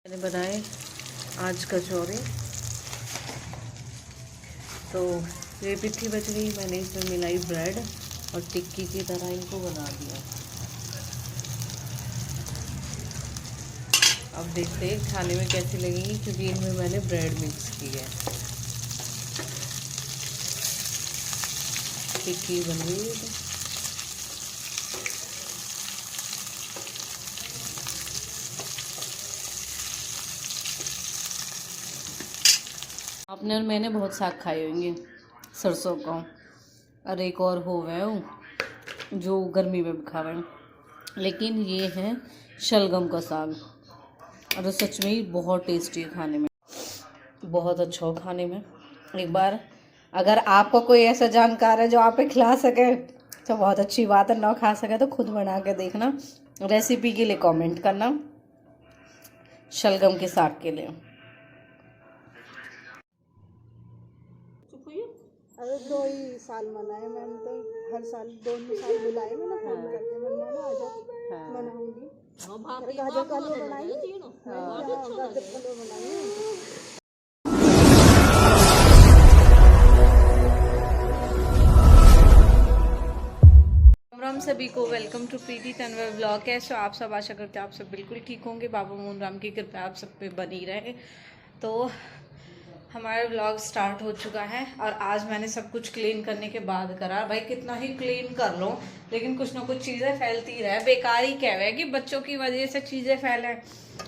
मैंने बनाए आज कचौरे। तो ये पिट्ठी बच गई, मैंने इसमें मिलाई ब्रेड और टिक्की की तरह इनको बना दिया। अब देखते हैं खाने में कैसी लगेंगी, क्योंकि इनमें मैंने ब्रेड मिक्स की है। टिक्की बन गई है। आपने और मैंने बहुत साग खाए होंगे सरसों का, और एक और हो गए जो गर्मी में भी खा रहे हैं, लेकिन ये है शलगम का साग। और सच में ही बहुत टेस्टी है खाने में, बहुत अच्छा हो खाने में। एक बार अगर आपको कोई ऐसा जानकार है जो आप पे खिला सके तो बहुत अच्छी बात है, ना खा सके तो खुद बना के देखना। रेसिपी के लिए कमेंट करना शलगम के साग के लिए। अरे 2 ही साल मनाए मैंने, तो हर साल 2 साल बुलाए मैंने फोन करके, मैंने आ जाओ बनाऊंगी। गाजर का हलवा बनाएंगे, गाजर का हलवा बनाएंगे। राम सभी को, welcome to Preeti Tanwar blog. कैसे हो आप सब? आशा करते हैं आप सब बिल्कुल ठीक होंगे। बाबा मोहन राम की कृपा आप सब पे बनी रहे। तो हमारा ब्लॉग स्टार्ट हो चुका है और आज मैंने सब कुछ क्लीन करने के बाद करा। भाई कितना ही क्लीन कर लो लेकिन कुछ ना कुछ चीज़ें फैलती रहे। बेकार ही कह रहे कि बच्चों की वजह से चीज़ें फैलें,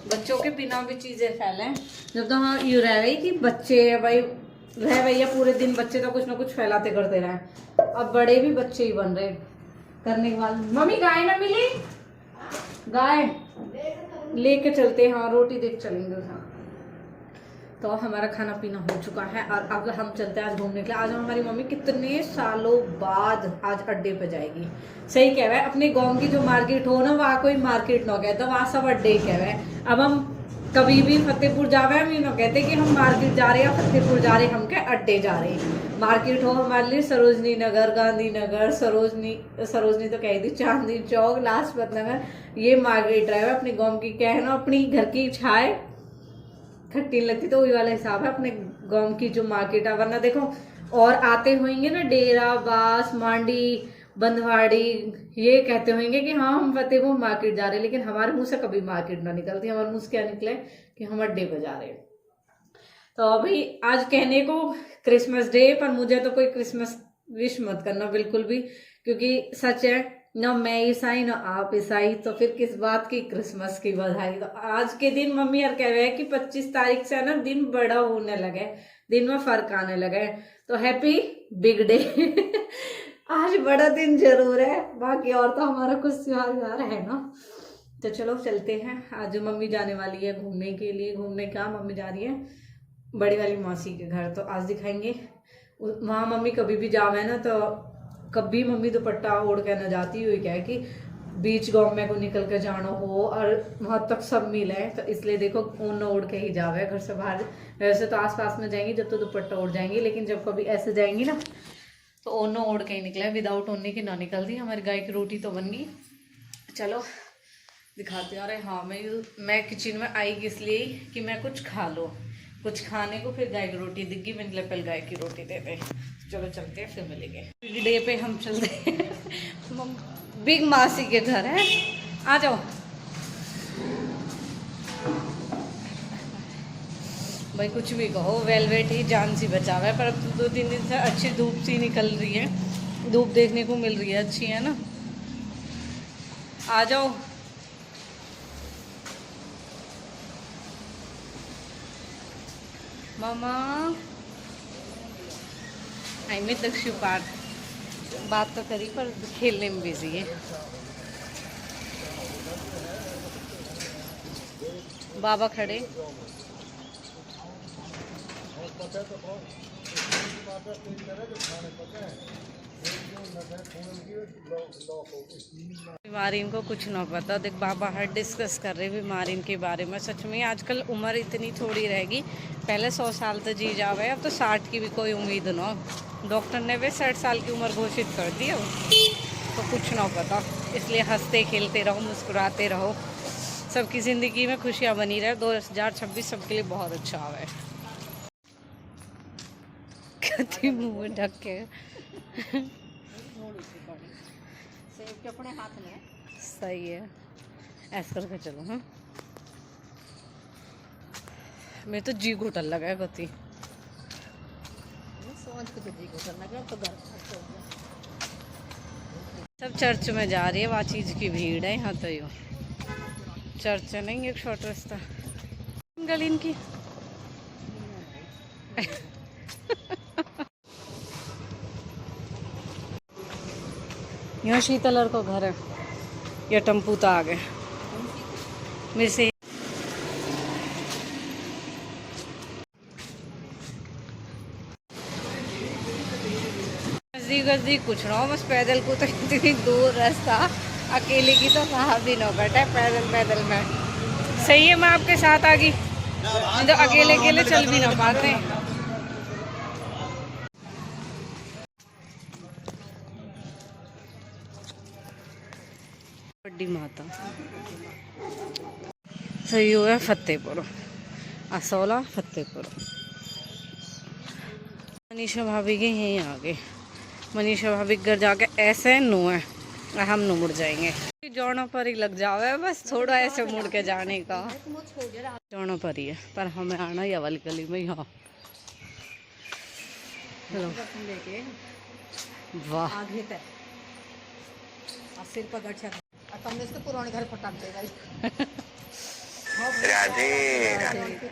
बच्चों के बिना भी चीज़ें फैलें। जब तो हाँ यूँ रह रही कि बच्चे भाई रह भैया पूरे दिन बच्चे तो कुछ ना कुछ फैलाते करते रहे। अब बड़े भी बच्चे ही बन रहे करने के बाद। मम्मी गाय ना मिली, गाय लेके चलते हैं। हाँ रोटी देख चलेंगे उधर। तो हमारा खाना पीना हो चुका है और अब हम चलते हैं आज घूमने के लिए। आज हमारी मम्मी कितने सालों बाद आज अड्डे पे जाएगी। सही कह रहा है, अपने गांव की जो मार्केट हो ना, वहाँ कोई मार्केट ना कहता, वहाँ सब अड्डे कह रहे हैं। अब हम कभी भी फतेहपुर जावे हम ये ना कहते कि हम मार्केट जा रहे हैं या फतेहपुर जा रहे हैं, हम क्या अड्डे जा रहे हैं। मार्केट हो हमारे लिए सरोजनी नगर, गांधी नगर, सरोजनी तो कह दी, चांदनी चौक, लाजपत नगर, ये मार्केट ड्राइव है। अपने गाँव की क्या है ना, अपनी घर की छाए खट्टी लगती, तो वही वाला हिसाब है अपने गांव की जो मार्केट है। वरना देखो और आते होंगे ना डेरा बास मांडी बंधवाड़ी, ये कहते होंगे कि हाँ हम फतेहपुर मार्केट जा रहे हैं, लेकिन हमारे मुंह से कभी मार्केट ना निकलती। हमारे मुंह से क्या निकले कि हम अड्डे पर जा रहे हैं। तो अभी आज कहने को क्रिसमस डे, पर मुझे तो कोई क्रिसमस विश मत करना बिल्कुल भी, क्योंकि सच है ना मैं ईसाई ना आप ईसाई, तो फिर किस बात की क्रिसमस की बधाई। तो आज के दिन मम्मी यार कह रहे हैं कि 25 तारीख से ना दिन बड़ा होने लगे, दिन में फर्क आने लगे। तो हैप्पी बिग डे आज बड़ा दिन जरूर है, बाकी और तो हमारा कुछ त्योहार है ना। तो चलो चलते हैं। आज मम्मी जाने वाली है घूमने के लिए। घूमने का मम्मी जा रही है बड़ी वाली मौसी के घर, तो आज दिखाएंगे वहाँ। मम्मी कभी भी जावे ना तो कभी मम्मी दुपट्टा ओढ़ के न जाती हुई, क्या है कि बीच गाँव में को निकल के जाना हो और वहाँ तक सब मिले, तो इसलिए देखो ऊन ओढ़ के ही जावे घर से बाहर। वैसे तो आसपास में जाएंगी जब तो दुपट्टा ओढ़ जाएंगी, लेकिन जब कभी ऐसे जाएंगी ना तो ओनो ओढ़ के ही निकले, विदाउट ओढ़ने की ना निकल दी। हमारी गाय की रोटी तो बन गई, चलो दिखाते हैं। अरे हाँ मैं किचन में आई इसलिए कि मैं कुछ खा लो, कुछ खाने को, फिर गाय की रोटी दिखी, मैंने पहले गाय की रोटी दे दे। चलो चलते हैं, फिर मिलेंगे। बिग डे पे हम चलते हैं बिग मासी के घर है, आ जाओ। भाई कुछ भी कहो, वेलवेट ही जान सी बचावा है, पर अब 2-3 दिन से अच्छी धूप सी निकल रही है, धूप देखने को मिल रही है, अच्छी है ना। आ जाओ मामा। आई में दक्षु पार्क बात तो करी पर खेलने में बिजी है। बाबा खड़े। बीमारी को कुछ ना पता। देख बाबा हर डिस्कस कर रहे बीमारी के बारे में। सच में आजकल उम्र इतनी थोड़ी रहेगी, पहले 100 साल तो जी जावे, अब तो 60 की भी कोई उम्मीद ना। डॉक्टर ने भी 60 साल की उम्र घोषित कर दी हो, तो कुछ ना पता। इसलिए हंसते खेलते रहो, मुस्कुराते रहो, सबकी ज़िंदगी में खुशियाँ बनी रहे। 2026 सबके लिए बहुत अच्छा आवे। कति मुँह में ढक के सेब के अपने हाथ में सही है, ऐसा करके चलो। हाँ, मैं तो जी घुटन लगा है कति। सोच के जी को करना क्या तो घर सब चर्च में जा रही है, वहाँ चीज़ की भीड़ है यहाँ तो। यूँ चर्च नहीं, एक शॉर्ट रास्ता गली इनकी। यहाँ शीतलर को घर है, ये टम्पू तो आ गए मेरे से। नजदीक कुछ ना हो, बस पैदल को तो इतनी दूर रास्ता अकेले की तो कहाँ भी नौकट है पैदल में। सही है, मैं आपके साथ आ गई, तो अकेले चल भी ना पाते। बड़ी माता सही हुआ फतेहपुर, असोला फतेहपुर। मनीषा भाभी के यहीं आ गए। मनीषा भाभी घर जाके ऐसे नो है, हम नो मुड़ जाएंगे। जोड़ों पर ही लग जाओ, बस थोड़ा ऐसे मुड़ के जाने का। जोड़ों पर ही है, पर हमें आना ही वाली गली में। यहाँ वाह, आगे तक सिर पर गट तुमने इसके पुराने घर पटाक देगा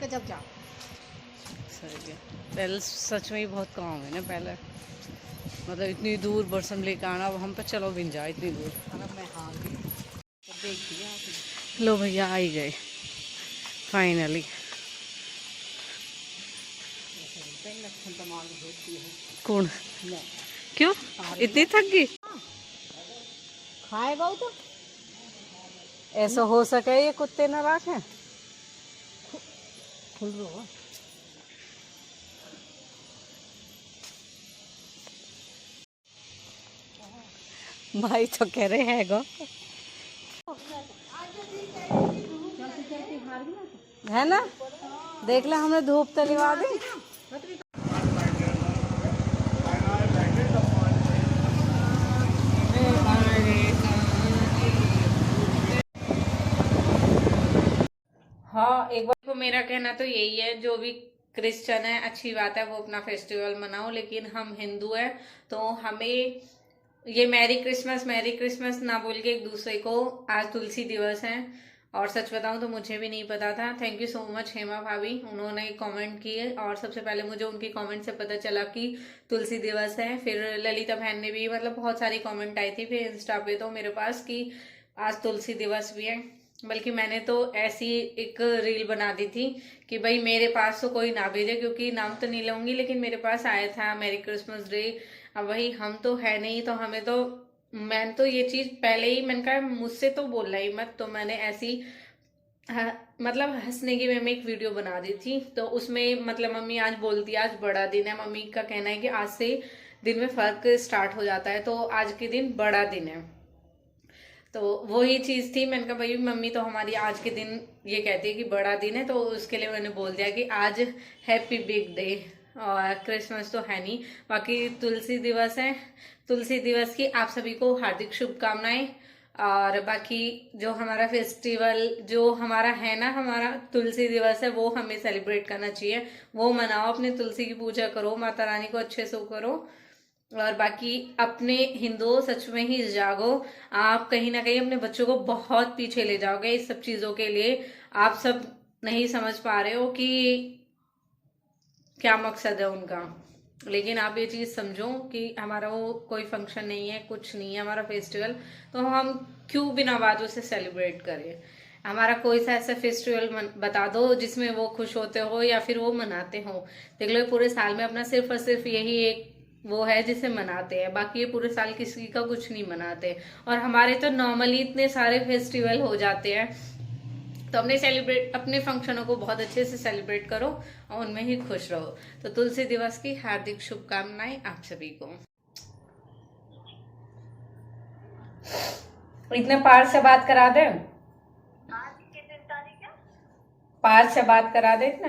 जब जा। सही है, पहले सच में ही बहुत काम है ना। पहले मतलब इतनी दूर बरसम लेकर आना, अब हम पे चलो भी जा इतनी दूर। लो भैया आ ही गए फाइनली। कौन क्यों इतनी थक गई? खाएगा तो ऐसा हो सके ये कुत्ते न रखे खुल रहा भाई तो कह रहे हैं गो है ना। देख ले हमने धूप तलिवा दी। हाँ, एक बार को मेरा कहना तो यही है, जो भी क्रिश्चियन है अच्छी बात है, वो अपना फेस्टिवल मनाओ, लेकिन हम हिंदू है तो हमें ये मैरी क्रिसमस ना बोल के एक दूसरे को। आज तुलसी दिवस है, और सच बताऊं तो मुझे भी नहीं पता था। Thank you so much Hema भाभी, उन्होंने कमेंट किए और सबसे पहले मुझे उनके कमेंट से पता चला कि तुलसी दिवस है। फिर ललिता बहन ने भी, मतलब बहुत सारी कमेंट आई थी फिर इंस्टा पे तो मेरे पास कि आज तुलसी दिवस भी है। बल्कि मैंने तो ऐसी एक रील बना दी थी कि भाई मेरे पास तो कोई ना भेजे, क्योंकि नाम तो नहीं लूंगी, लेकिन मेरे पास आया था मैरी क्रिसमस डे। अब वही हम तो है नहीं, तो हमें तो, मैंने तो ये चीज पहले ही मैंने कहा मुझसे तो बोलना ही मत, तो मैंने ऐसी मतलब हंसने की मैं एक वीडियो बना दी थी। तो उसमें मतलब मम्मी आज बोलती है आज बड़ा दिन है, मम्मी का कहना है कि आज से दिन में फर्क स्टार्ट हो जाता है, तो आज के दिन बड़ा दिन है। तो वही चीज थी, मैंने कहा भाई मम्मी तो हमारी आज के दिन ये कहती है कि बड़ा दिन है, तो उसके लिए मैंने बोल दिया कि आज हैप्पी बिग डे। और क्रिसमस तो है नहीं, बाकी तुलसी दिवस है। तुलसी दिवस की आप सभी को हार्दिक शुभकामनाएं। और बाकी जो हमारा फेस्टिवल जो हमारा है ना, हमारा तुलसी दिवस है, वो हमें सेलिब्रेट करना चाहिए। वो मनाओ, अपने तुलसी की पूजा करो, माता रानी को अच्छे से करो। और बाकी अपने हिंदुओं सच में ही जागो। आप कहीं ना कहीं अपने बच्चों को बहुत पीछे ले जाओगे इस सब चीजों के लिए। आप सब नहीं समझ पा रहे हो कि क्या मकसद है उनका, लेकिन आप ये चीज समझो कि हमारा वो कोई फंक्शन नहीं है, कुछ नहीं है हमारा फेस्टिवल, तो हम क्यों बिना बातों से सेलिब्रेट करें। हमारा कोई सा ऐसा फेस्टिवल बता दो जिसमें वो खुश होते हो या फिर वो मनाते हो। देख लो पूरे साल में अपना सिर्फ और सिर्फ यही एक वो है जिसे मनाते हैं, बाकी ये पूरे साल किसी का कुछ नहीं मनाते। और हमारे तो नॉर्मली इतने सारे फेस्टिवल हो जाते हैं, तो अपने फंक्शनों को बहुत अच्छे से सेलिब्रेट करो और उनमें ही खुश रहो। तो तुलसी दिवस की हार्दिक शुभकामनाएं आप सभी को। इतने पार से बात करा दे। आज के दिन पार्थ से बात करा देना।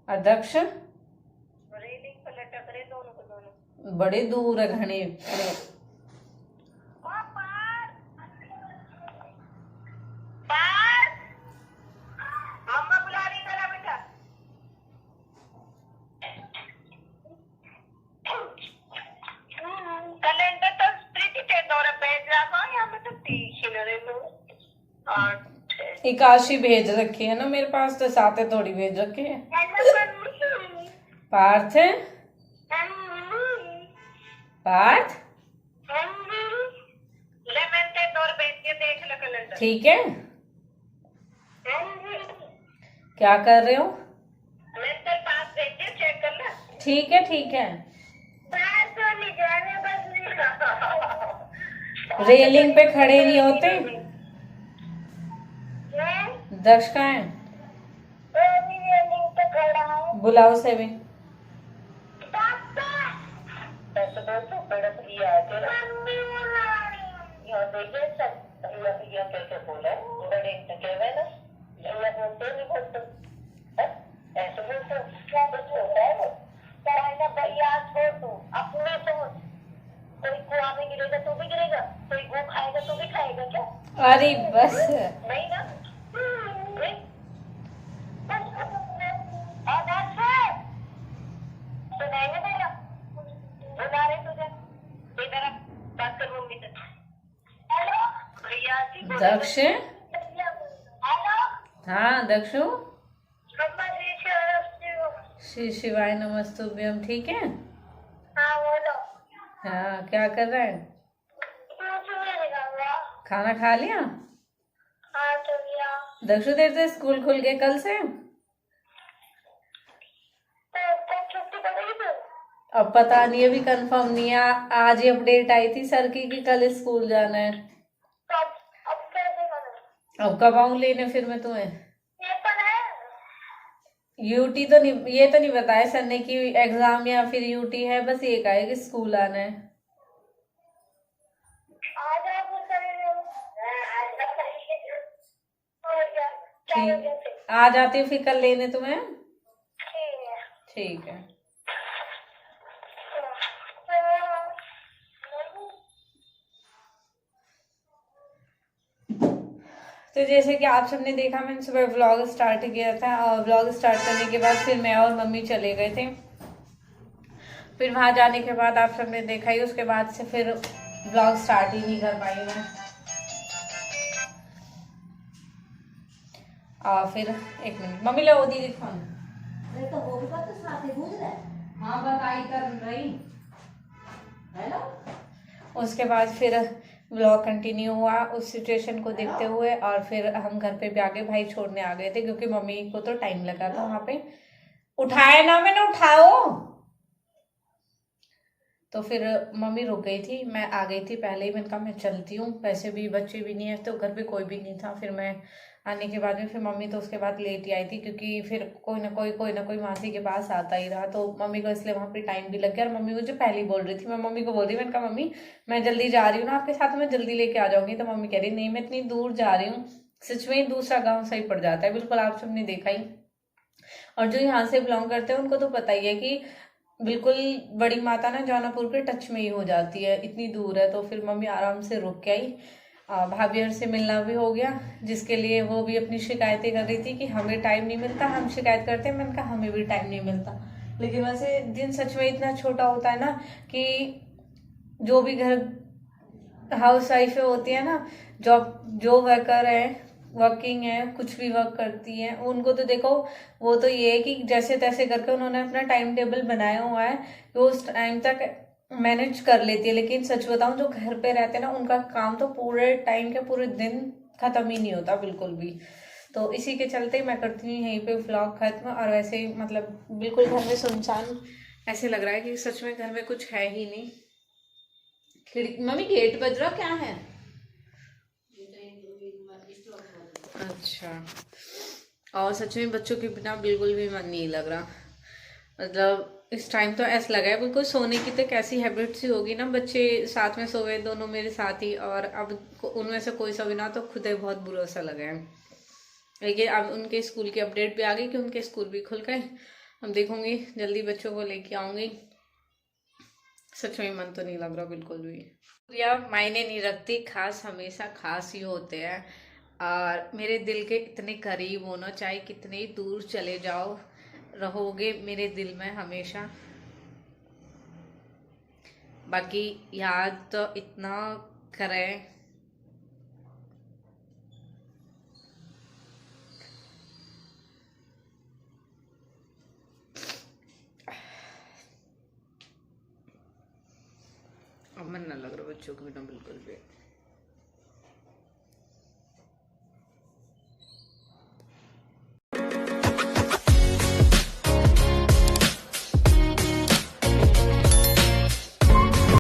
और दक्ष रेलिंग पर लटक रहे दोनों को दोनों। बड़े दूर है घने। मम्मा बुला रही है बेटा। कैलेंडर तो प्रीति ते दौरे भेज रहा यहाँ पे तो 3 8 इकाशी भेज रखी है ना मेरे पास, तो साथे थोड़ी भेज रखी है। पार्थ पार्थ ठीक है, क्या कर रहे हो? ठीक है ठीक है। रेलिंग पे खड़े नहीं होते। दक्ष कहाँ है? बुलाओ से भी। अरे बस दक्ष। हाँ दक्षु, श्री शिवाय नमस्तुभ्यम। ठीक है। हाँ क्या कर रहा है? खाना खा लिया? दक्षु देर से स्कूल खुल गए कल से। अब पता नहीं, अभी कंफर्म नहीं है। आज ही अपडेट आई थी सर की कि कल स्कूल जाना है। अब कब आऊं लेने फिर मैं तुम्हें? यूटी तो नहीं, ये तो नहीं बताया सर ने कि एग्जाम या फिर यूटी है, बस ये कहा है कि स्कूल आना है। ठीक, आ जाती हूँ फिर कल लेने तुम्हें। ठीक है। तो जैसे कि आप सबने देखा, मैंने सुबह व्लॉग स्टार्ट किया था और व्लॉग स्टार्ट करने के बाद फिर मैं और मम्मी चले गए थे। फिर वहां जाने के बाद आप सबने देखा ही, उसके बाद से फिर व्लॉग स्टार्ट ही नहीं कर पाई मैं। और फिर एक मिनट मम्मी लो दीदी फोन। तो वो भी बात तो साथ ही पूछ रहे। हाँ बताई कर रही। हेलो। उसके बाद फिर व्लॉग कंटिन्यू हुआ उस सिचुएशन को देखते हुए, और फिर हम घर पे भी आगे भाई छोड़ने आ गए थे क्योंकि मम्मी को तो टाइम लगा था वहां पे। उठाया ना मैंने, उठाओ। तो फिर मम्मी रुक गई थी, मैं आ गई थी पहले ही। मैंने कहा मैं चलती हूँ, वैसे भी बच्चे भी नहीं है तो घर पे कोई भी नहीं था। फिर मैं आने के बाद में फिर मम्मी तो उसके बाद लेट ही आई थी क्योंकि फिर कोई ना कोई मासी के पास आता ही रहा, तो मम्मी को इसलिए वहाँ पे टाइम भी लग गया। और मम्मी मुझे पहले ही बोल रही थी, मैं मम्मी को बोल रही, मैंने कहा मम्मी मैं जल्दी जा रही हूँ ना आपके साथ, मैं जल्दी लेके आ जाऊंगी। तो मम्मी कह रही नहीं मैं इतनी दूर जा रही हूँ, सच में दूसरा गाँव सही पड़ जाता है। बिल्कुल आप सबने देखा ही, और जो यहाँ से बिलोंग करते हैं उनको तो पता ही है कि बिल्कुल बड़ी माता ना जौनापुर के टच में ही हो जाती है, इतनी दूर है। तो फिर मम्मी आराम से रुक के आई। भाभी और से मिलना भी हो गया, जिसके लिए वो भी अपनी शिकायतें कर रही थी कि हमें टाइम नहीं मिलता, हम शिकायत करते हैं। मैंने कहा हमें भी टाइम नहीं मिलता, लेकिन वैसे दिन सच में इतना छोटा होता है ना कि जो भी घर हाउस वाइफ होती है ना, जो वर्कर है, वर्किंग है, कुछ भी वर्क करती है, उनको तो देखो वो तो ये है कि जैसे तैसे करके उन्होंने अपना टाइम टेबल बनाया हुआ है तो उस टाइम तक मैनेज कर लेती है। लेकिन सच बताऊं जो घर पे रहते हैं ना, उनका काम तो पूरे टाइम के पूरे दिन खत्म ही नहीं होता बिल्कुल भी। तो इसी के चलते मैं करती हूँ यहीं पे व्लॉग खत्म। और वैसे ही मतलब बिल्कुल घर में सुनसान ऐसे लग रहा है कि सच में घर में कुछ है ही नहीं। खिड़की मम्मी गेट बज रहा क्या है? अच्छा। और सच में बच्चों के बिना बिल्कुल भी मन नहीं लग रहा। मतलब इस टाइम तो ऐसा लगा है बिल्कुल सोने की तो कैसी हैबिट सी होगी ना, बच्चे साथ में सोए दोनों मेरे साथ ही, और अब उनमें से कोई सो भी ना तो खुद ही बहुत बुरा सा लगा है। लेकिन अब उनके स्कूल की अपडेट भी आ गई कि उनके स्कूल भी खुल गए। हम देखूंगी, जल्दी बच्चों को लेके आऊंगी। सच में मन तो नहीं लग रहा बिल्कुल भी। या मायने नहीं रखती, खास हमेशा खास ही होते हैं। और मेरे दिल के इतने करीब होना, चाहे कितने ही दूर चले जाओ, रहोगे मेरे दिल में हमेशा। बाकी याद तो इतना करें। अब मन ना लग रहा बच्चों को बिना बिल्कुल भी।